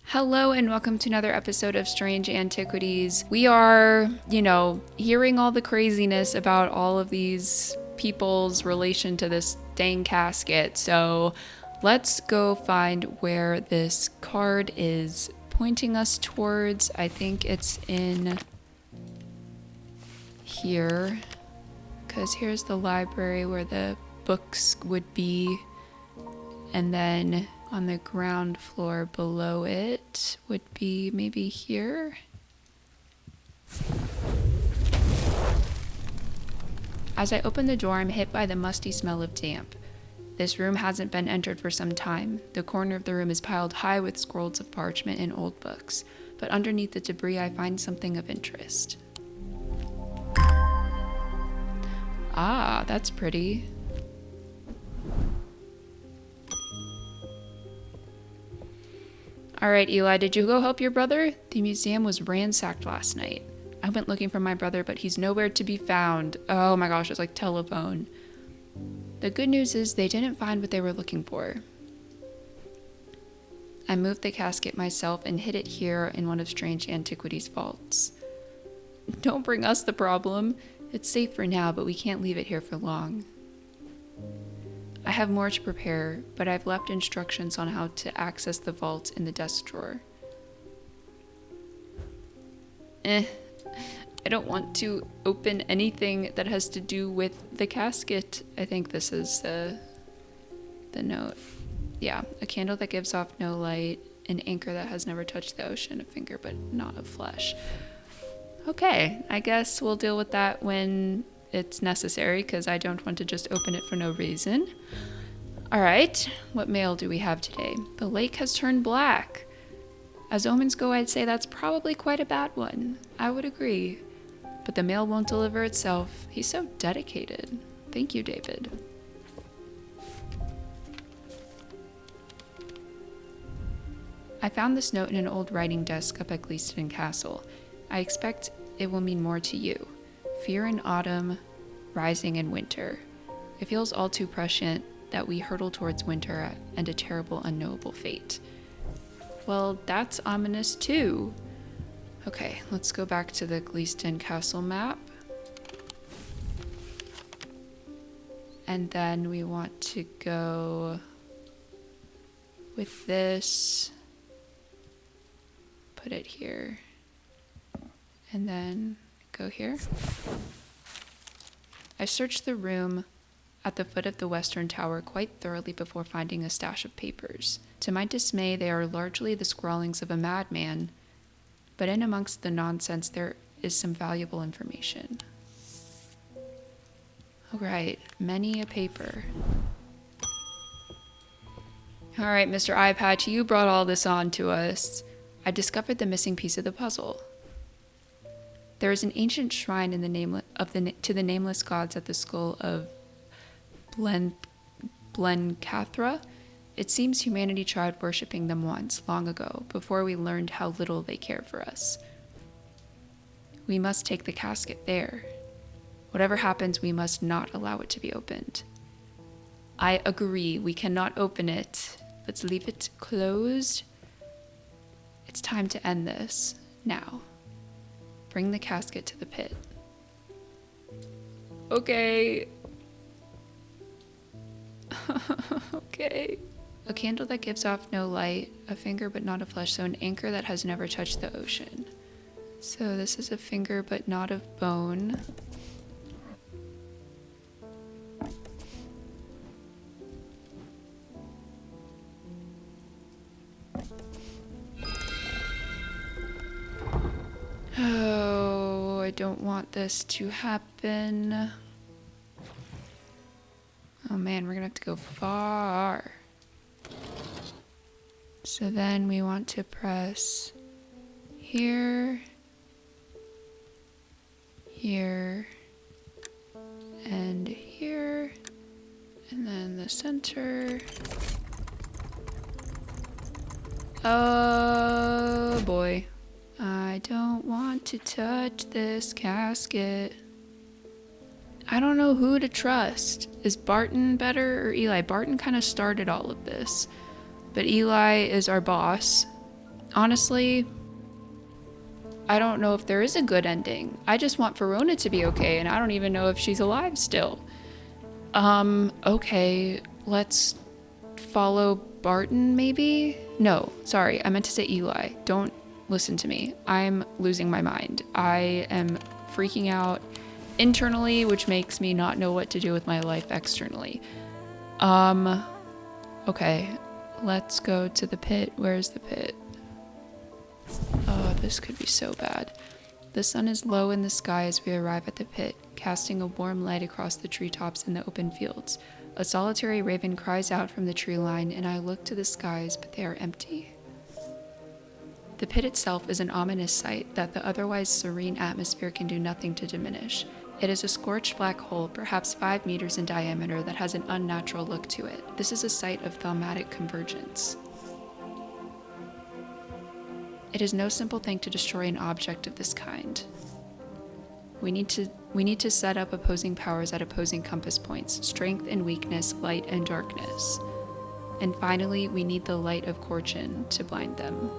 Hello and welcome to another episode of Strange Antiquities. We are, hearing all the craziness about all of these people's relation to this dang casket. So let's go find where this card is pointing us towards. I think it's in here, because here's the library where the books would be, and then on the ground floor below it would be maybe here. As I open the door, I'm hit by the musty smell of damp. This room hasn't been entered for some time. The corner of the room is piled high with scrolls of parchment and old books, but underneath the debris I find something of interest. Ah, that's pretty. All right, Eli, did you go help your brother? The museum was ransacked last night. I went looking for my brother, but he's nowhere to be found. Oh my gosh, it's like telephone. The good news is they didn't find what they were looking for. I moved the casket myself and hid it here in one of Strange Antiquities' vaults. Don't bring us the problem. It's safe for now, but we can't leave it here for long. I have more to prepare, but I've left instructions on how to access the vault in the desk drawer. I don't want to open anything that has to do with the casket. I think this is the note. Yeah, a candle that gives off no light, an anchor that has never touched the ocean, a finger but not of flesh. Okay, I guess we'll deal with that when it's necessary, because I don't want to just open it for no reason. All right, what mail do we have today? The lake has turned black. As omens go, I'd say that's probably quite a bad one. I would agree. But the mail won't deliver itself. He's so dedicated. Thank you, David. I found this note in an old writing desk up at Gleeston Castle. I expect it will mean more to you. Fear in autumn, rising in winter. It feels all too prescient that we hurtle towards winter and a terrible, unknowable fate. Well, that's ominous too. Okay, let's go back to the Gleeston Castle map. And then we want to go with this. Put it here. And then go here. I searched the room at the foot of the western tower quite thoroughly before finding a stash of papers. To my dismay, they are largely the scrawlings of a madman, but in amongst the nonsense there is some valuable information. All right, many a paper. All right, Mr. Eyepatch, you brought all this on to us. I discovered the missing piece of the puzzle. There is an ancient shrine in to the nameless gods at the skull of Blencathra. It seems humanity tried worshipping them once, long ago, before we learned how little they care for us. We must take the casket there. Whatever happens, we must not allow it to be opened. I agree, we cannot open it. Let's leave it closed. It's time to end this, now. Bring the casket to the pit. Okay. Okay. A candle that gives off no light, a finger but not of flesh, so an anchor that has never touched the ocean. So this is a finger but not of bone. Oh, I don't want this to happen. Oh man, we're gonna have to go far. So then we want to press here, here, and here, and then the center. Oh boy. I don't want to touch this casket. I don't know who to trust. Is Barton better or Eli? Barton kind of started all of this, but Eli is our boss. Honestly, I don't know if there is a good ending. I just want Verona to be okay, and I don't even know if she's alive still. Okay, let's follow Barton, maybe? No, sorry, I meant to say Eli. Don't listen to me. I'm losing my mind. I am freaking out internally, which makes me not know what to do with my life externally. Okay, let's go to the pit. Where's the pit? Oh, this could be so bad. The sun is low in the sky as we arrive at the pit, casting a warm light across the treetops and the open fields. A solitary raven cries out from the tree line, and I look to the skies, but they are empty. The pit itself is an ominous sight that the otherwise serene atmosphere can do nothing to diminish. It is a scorched black hole, perhaps 5 meters in diameter, that has an unnatural look to it. This is a site of thaumatic convergence. It is no simple thing to destroy an object of this kind. We need to set up opposing powers at opposing compass points, strength and weakness, light and darkness. And finally, we need the light of Korchin to blind them.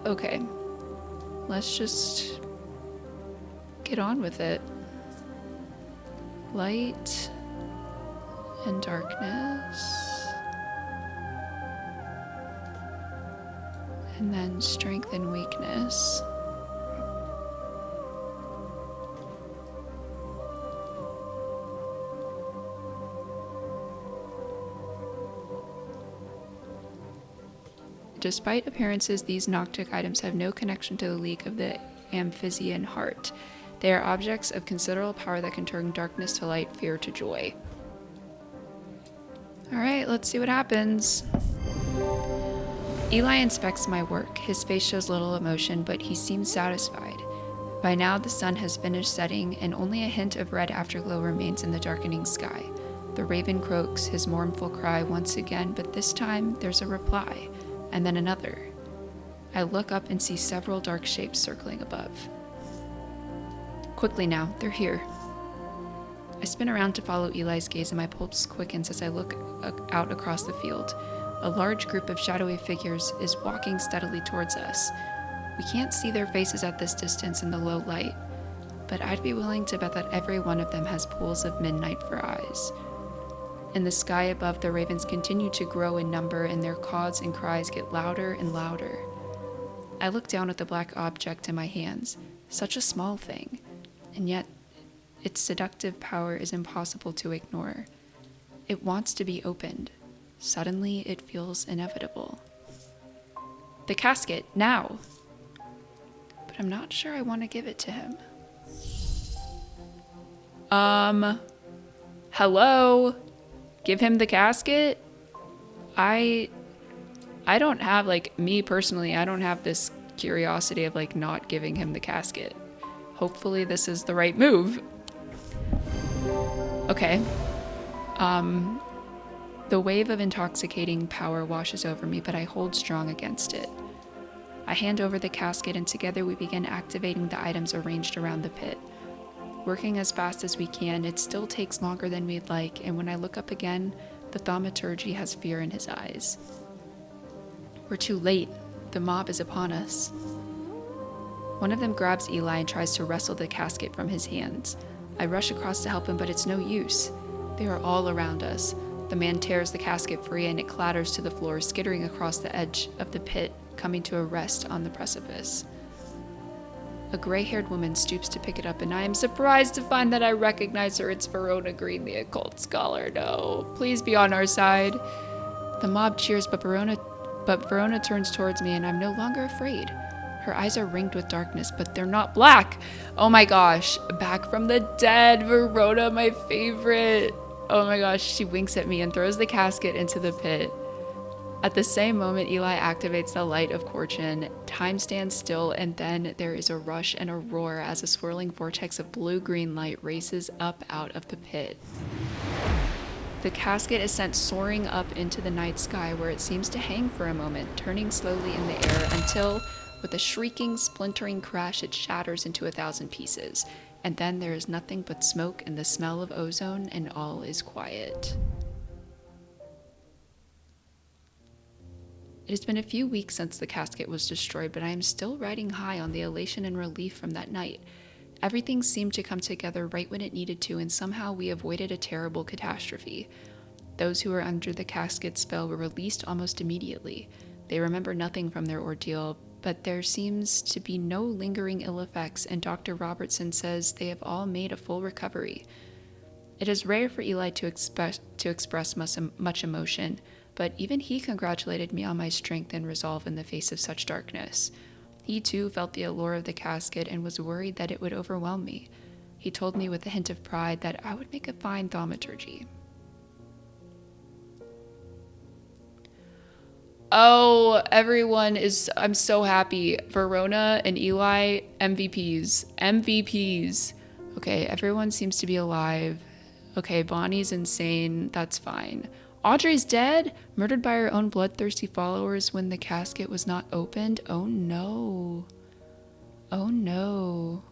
Okay. Let's just get on with it. Light and darkness. And then strength and weakness. Despite appearances, these Noctic items have no connection to the League of the Amphibian Heart. They are objects of considerable power that can turn darkness to light, fear to joy. Alright, let's see what happens. Eli inspects my work. His face shows little emotion, but he seems satisfied. By now, the sun has finished setting, and only a hint of red afterglow remains in the darkening sky. The raven croaks his mournful cry once again, but this time there's a reply, and then another. I look up and see several dark shapes circling above. Quickly now, they're here. I spin around to follow Eli's gaze, and my pulse quickens as I look out across the field. A large group of shadowy figures is walking steadily towards us. We can't see their faces at this distance in the low light, but I'd be willing to bet that every one of them has pools of midnight for eyes. In the sky above, the ravens continue to grow in number, and their caws and cries get louder and louder. I look down at the black object in my hands, such a small thing, and yet its seductive power is impossible to ignore. It wants to be opened. Suddenly, it feels inevitable. The casket, now! But I'm not sure I want to give it to him. Hello? Give him the casket? I don't have, me personally, I don't have this curiosity of, not giving him the casket. Hopefully this is the right move. Okay. The wave of intoxicating power washes over me, but I hold strong against it. I hand over the casket, and together we begin activating the items arranged around the pit. Working as fast as we can, it still takes longer than we'd like, and when I look up again, the thaumaturgy has fear in his eyes. We're too late. The mob is upon us. One of them grabs Eli and tries to wrestle the casket from his hands. I rush across to help him, but it's no use. They are all around us. The man tears the casket free, and it clatters to the floor, skittering across the edge of the pit, coming to a rest on the precipice. A gray-haired woman stoops to pick it up, and I am surprised to find that I recognize her. It's Verona Green, the occult scholar. No, please be on our side. The mob cheers, but Verona turns towards me, and I'm no longer afraid. Her eyes are ringed with darkness, but they're not black. Oh my gosh, back from the dead, Verona, my favorite. Oh my gosh, she winks at me and throws the casket into the pit. At the same moment, Eli activates the light of Korchin. Time stands still, and then there is a rush and a roar as a swirling vortex of blue-green light races up out of the pit. The casket is sent soaring up into the night sky, where it seems to hang for a moment, turning slowly in the air until, With a shrieking, splintering crash, it shatters into 1,000 pieces. And then there is nothing but smoke and the smell of ozone, and all is quiet. It has been a few weeks since the casket was destroyed, but I am still riding high on the elation and relief from that night. Everything seemed to come together right when it needed to, and somehow we avoided a terrible catastrophe. Those who were under the casket spell were released almost immediately. They remember nothing from their ordeal, but there seems to be no lingering ill effects, and Dr. Robertson says they have all made a full recovery. It is rare for Eli to express much emotion, but even he congratulated me on my strength and resolve in the face of such darkness. He too felt the allure of the casket and was worried that it would overwhelm me. He told me with a hint of pride that I would make a fine thaumaturgy. Oh, I'm so happy. Verona and Eli, MVPs. MVPs. Okay, everyone seems to be alive. Okay, Bonnie's insane. That's fine. Audrey's dead? Murdered by her own bloodthirsty followers when the casket was not opened? Oh no. Oh no.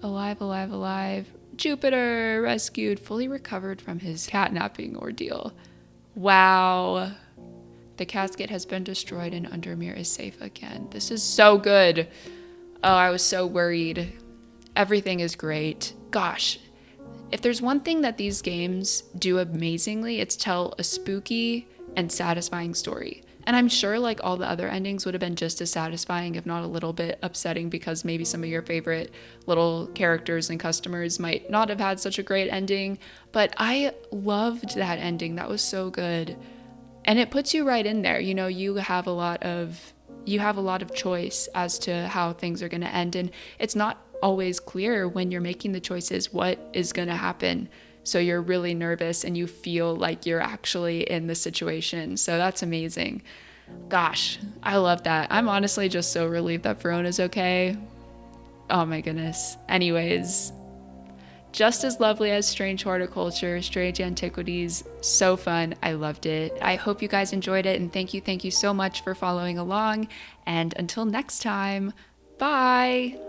Alive, alive, alive. Jupiter! Rescued, fully recovered from his catnapping ordeal. Wow. The casket has been destroyed and Undermere is safe again. This is so good. Oh, I was so worried. Everything is great. Gosh, if there's one thing that these games do amazingly, it's tell a spooky and satisfying story. And I'm sure like all the other endings would have been just as satisfying, if not a little bit upsetting, because maybe some of your favorite little characters and customers might not have had such a great ending. But I loved that ending. That was so good. And it puts you right in there. You know, you have a lot of choice as to how things are going to end. And it's not always clear when you're making the choices what is going to happen. So you're really nervous and you feel like you're actually in the situation. So that's amazing. Gosh, I love that. I'm honestly just so relieved that Verona's okay. Oh my goodness. Anyways, just as lovely as Strange Horticulture, Strange Antiquities. So fun. I loved it. I hope you guys enjoyed it, and thank you so much for following along. And until next time, bye!